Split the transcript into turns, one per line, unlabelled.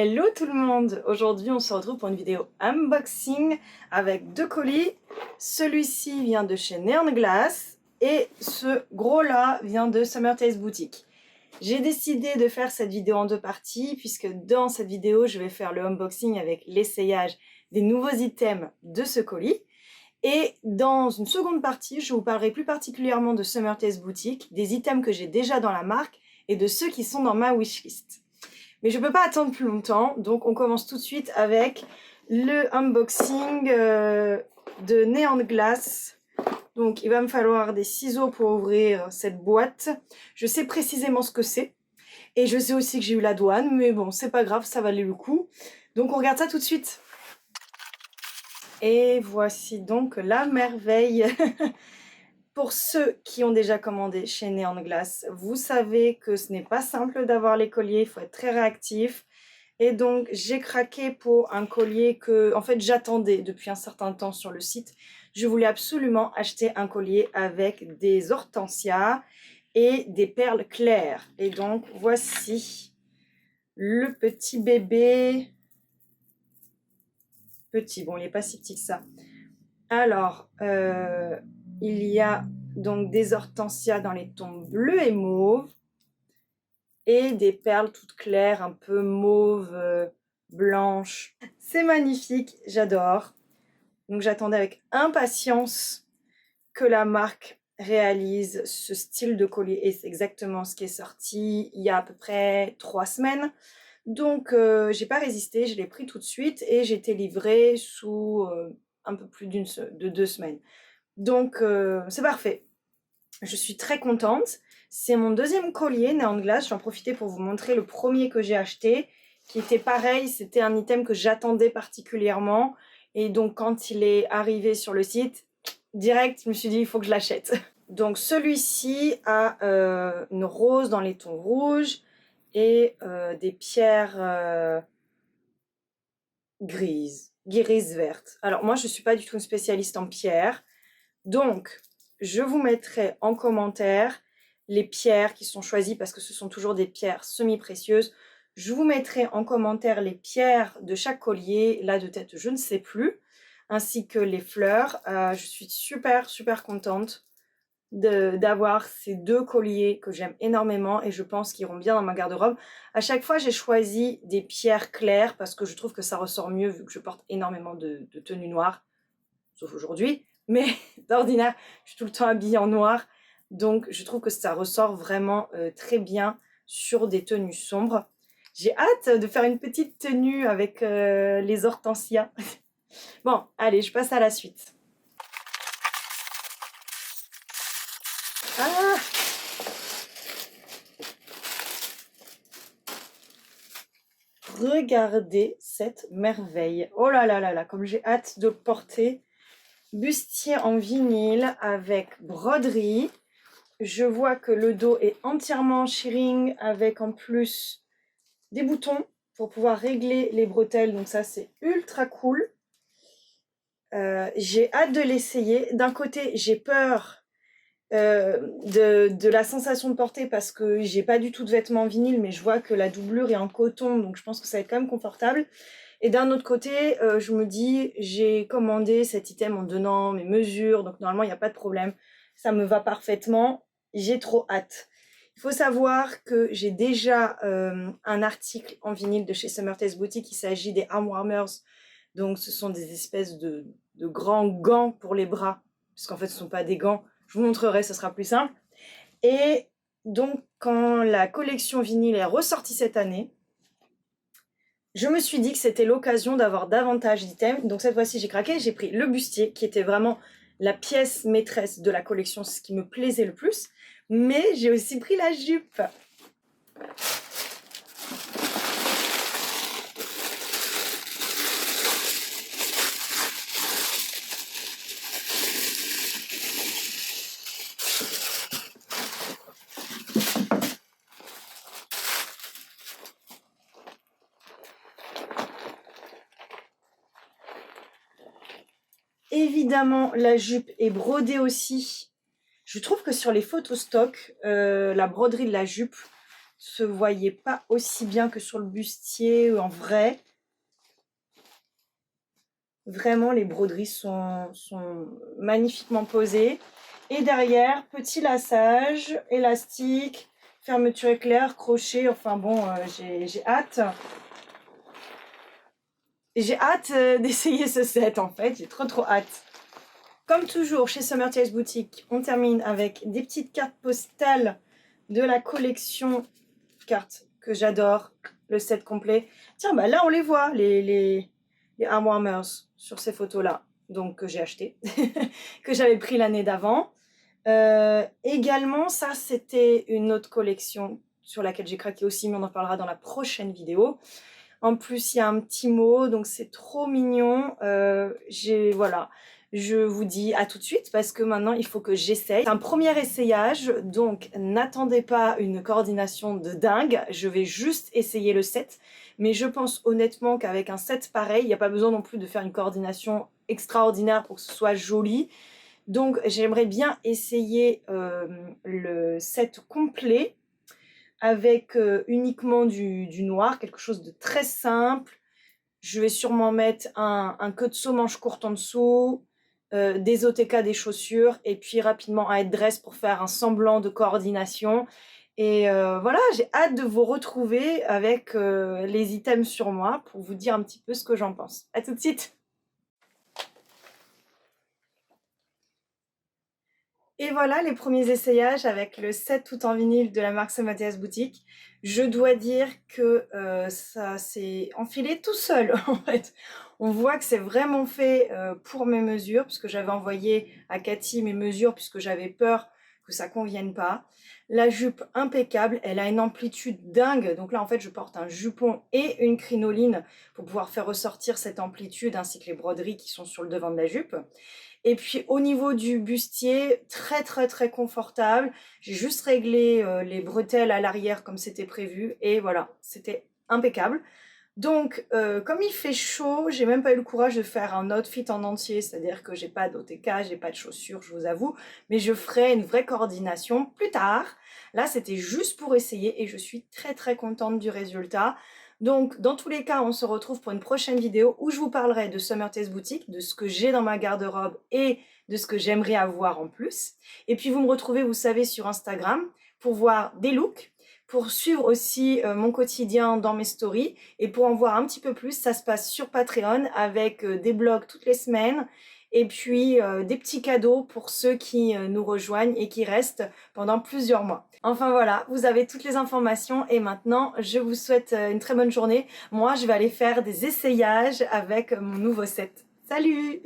Hello tout le monde! Aujourd'hui on se retrouve pour une vidéo unboxing avec deux colis. Celui-ci vient de chez Neon Glass et ce gros là vient de Summer Taste Boutique. J'ai décidé de faire cette vidéo en deux parties puisque dans cette vidéo je vais faire le unboxing avec l'essayage des nouveaux items de ce colis. Et dans une seconde partie, je vous parlerai plus particulièrement de Summer Taste Boutique, des items que j'ai déjà dans la marque et de ceux qui sont dans ma wishlist. Mais je ne peux pas attendre plus longtemps, donc on commence tout de suite avec le unboxing de Neon Glass. Donc il va me falloir des ciseaux pour ouvrir cette boîte. Je sais précisément ce que c'est. Et je sais aussi que j'ai eu la douane, mais bon, c'est pas grave, ça valait le coup. Donc on regarde ça tout de suite. Et voici donc la merveille. Pour ceux qui ont déjà commandé chez Neon Glass, vous savez que ce n'est pas simple d'avoir les colliers, il faut être très réactif. Et donc j'ai craqué pour un collier que en fait j'attendais depuis un certain temps sur le site. Je voulais absolument acheter un collier avec des hortensias et des perles claires. Et donc voici le petit bébé. Petit, bon il n'est pas si petit que ça. Alors, il y a donc des hortensias dans les tons bleus et mauve et des perles toutes claires, un peu mauve, blanche. C'est magnifique, j'adore. Donc j'attendais avec impatience que la marque réalise ce style de collier et c'est exactement ce qui est sorti il y a à peu près 3 semaines. Donc j'ai pas résisté, je l'ai pris tout de suite et j'ai été livrée sous un peu plus de 2 semaines. Donc c'est parfait. Je suis très contente. C'est mon deuxième collier Neon Glass. J'en profitais pour vous montrer le premier que j'ai acheté, qui était pareil. C'était un item que j'attendais particulièrement. Et donc quand il est arrivé sur le site, direct, je me suis dit, il faut que je l'achète. Donc celui-ci a une rose dans les tons rouges et des pierres grises vertes. Alors moi, je ne suis pas du tout une spécialiste en pierres. Donc, je vous mettrai en commentaire les pierres qui sont choisies parce que ce sont toujours des pierres semi-précieuses. Je vous mettrai en commentaire les pierres de chaque collier, là de tête je ne sais plus, ainsi que les fleurs. Je suis super contente d'avoir ces deux colliers que j'aime énormément et je pense qu'ils iront bien dans ma garde-robe. À chaque fois, j'ai choisi des pierres claires parce que je trouve que ça ressort mieux vu que je porte énormément de tenues noires, sauf aujourd'hui. Mais d'ordinaire, je suis tout le temps habillée en noir. Donc, je trouve que ça ressort vraiment très bien sur des tenues sombres. J'ai hâte de faire une petite tenue avec les hortensias. Bon, allez, je passe à la suite. Ah! Regardez cette merveille. Oh là là là là, comme j'ai hâte de le porter. Bustier en vinyle avec broderie. Je vois que le dos est entièrement shearing avec en plus des boutons pour pouvoir régler les bretelles. Donc ça, c'est ultra cool. J'ai hâte de l'essayer. D'un côté, j'ai peur de la sensation de porter parce que j'ai pas du tout de vêtements en vinyle, mais je vois que la doublure est en coton, donc je pense que ça va être quand même confortable. Et d'un autre côté, je me dis, j'ai commandé cet item en donnant mes mesures, donc normalement il n'y a pas de problème, ça me va parfaitement, j'ai trop hâte. Il faut savoir que j'ai déjà un article en vinyle de chez Summer Taste Boutique, il s'agit des arm warmers, donc ce sont des espèces de grands gants pour les bras, puisqu'en fait ce ne sont pas des gants, je vous montrerai, ce sera plus simple. Et donc quand la collection vinyle est ressortie cette année, je me suis dit que c'était l'occasion d'avoir davantage d'items. Donc cette fois-ci, j'ai craqué. J'ai pris le bustier, qui était vraiment la pièce maîtresse de la collection, ce qui me plaisait le plus. Mais j'ai aussi pris la jupe. Évidemment, la jupe est brodée aussi. Je trouve que sur les photos stock, la broderie de la jupe se voyait pas aussi bien que sur le bustier en vrai. Vraiment, les broderies sont magnifiquement posées. Et derrière, petit lassage, élastique, fermeture éclair, crochet. Enfin bon, j'ai hâte. J'ai hâte d'essayer ce set en fait. J'ai trop hâte. Comme toujours chez Summer Tales Boutique, on termine avec des petites cartes postales de la collection cartes que j'adore, le set complet. Tiens, bah là on les voit, les Armwarmers sur ces photos-là, donc que j'ai acheté, que j'avais pris l'année d'avant. Également, ça c'était une autre collection sur laquelle j'ai craqué aussi, mais on en parlera dans la prochaine vidéo. En plus, il y a un petit mot, donc c'est trop mignon. Voilà, je vous dis à tout de suite parce que maintenant, il faut que j'essaye. C'est un premier essayage, donc n'attendez pas une coordination de dingue. Je vais juste essayer le set. Mais je pense honnêtement qu'avec un set pareil, il n'y a pas besoin non plus de faire une coordination extraordinaire pour que ce soit joli. Donc, j'aimerais bien essayer le set complet avec uniquement du noir, quelque chose de très simple. Je vais sûrement mettre un queue de seau manche courte en dessous, des OTK, des chaussures, et puis rapidement un headdress pour faire un semblant de coordination. Et voilà, j'ai hâte de vous retrouver avec les items sur moi pour vous dire un petit peu ce que j'en pense. À tout de suite! Et voilà les premiers essayages avec le set tout en vinyle de la marque Summer Tales Boutique. Je dois dire que ça s'est enfilé tout seul en fait. On voit que c'est vraiment fait pour mes mesures, puisque j'avais envoyé à Cathy mes mesures, puisque j'avais peur que ça convienne pas. La jupe impeccable, elle a une amplitude dingue. Donc là en fait je porte un jupon et une crinoline pour pouvoir faire ressortir cette amplitude, ainsi que les broderies qui sont sur le devant de la jupe. Et puis au niveau du bustier, très confortable. J'ai juste réglé les bretelles à l'arrière comme c'était prévu. Et voilà, c'était impeccable. Donc, comme il fait chaud, j'ai même pas eu le courage de faire un outfit en entier. C'est-à-dire que j'ai pas d'OTK, j'ai pas de chaussures, je vous avoue. Mais je ferai une vraie coordination plus tard. Là, c'était juste pour essayer et je suis très contente du résultat. Donc, dans tous les cas, on se retrouve pour une prochaine vidéo où je vous parlerai de Summer Tales Boutique, de ce que j'ai dans ma garde-robe et de ce que j'aimerais avoir en plus. Et puis, vous me retrouvez, vous savez, sur Instagram pour voir des looks, pour suivre aussi mon quotidien dans mes stories. Et pour en voir un petit peu plus, ça se passe sur Patreon avec des blogs toutes les semaines et puis des petits cadeaux pour ceux qui nous rejoignent et qui restent pendant plusieurs mois. Enfin voilà, vous avez toutes les informations et maintenant je vous souhaite une très bonne journée. Moi je vais aller faire des essayages avec mon nouveau set. Salut!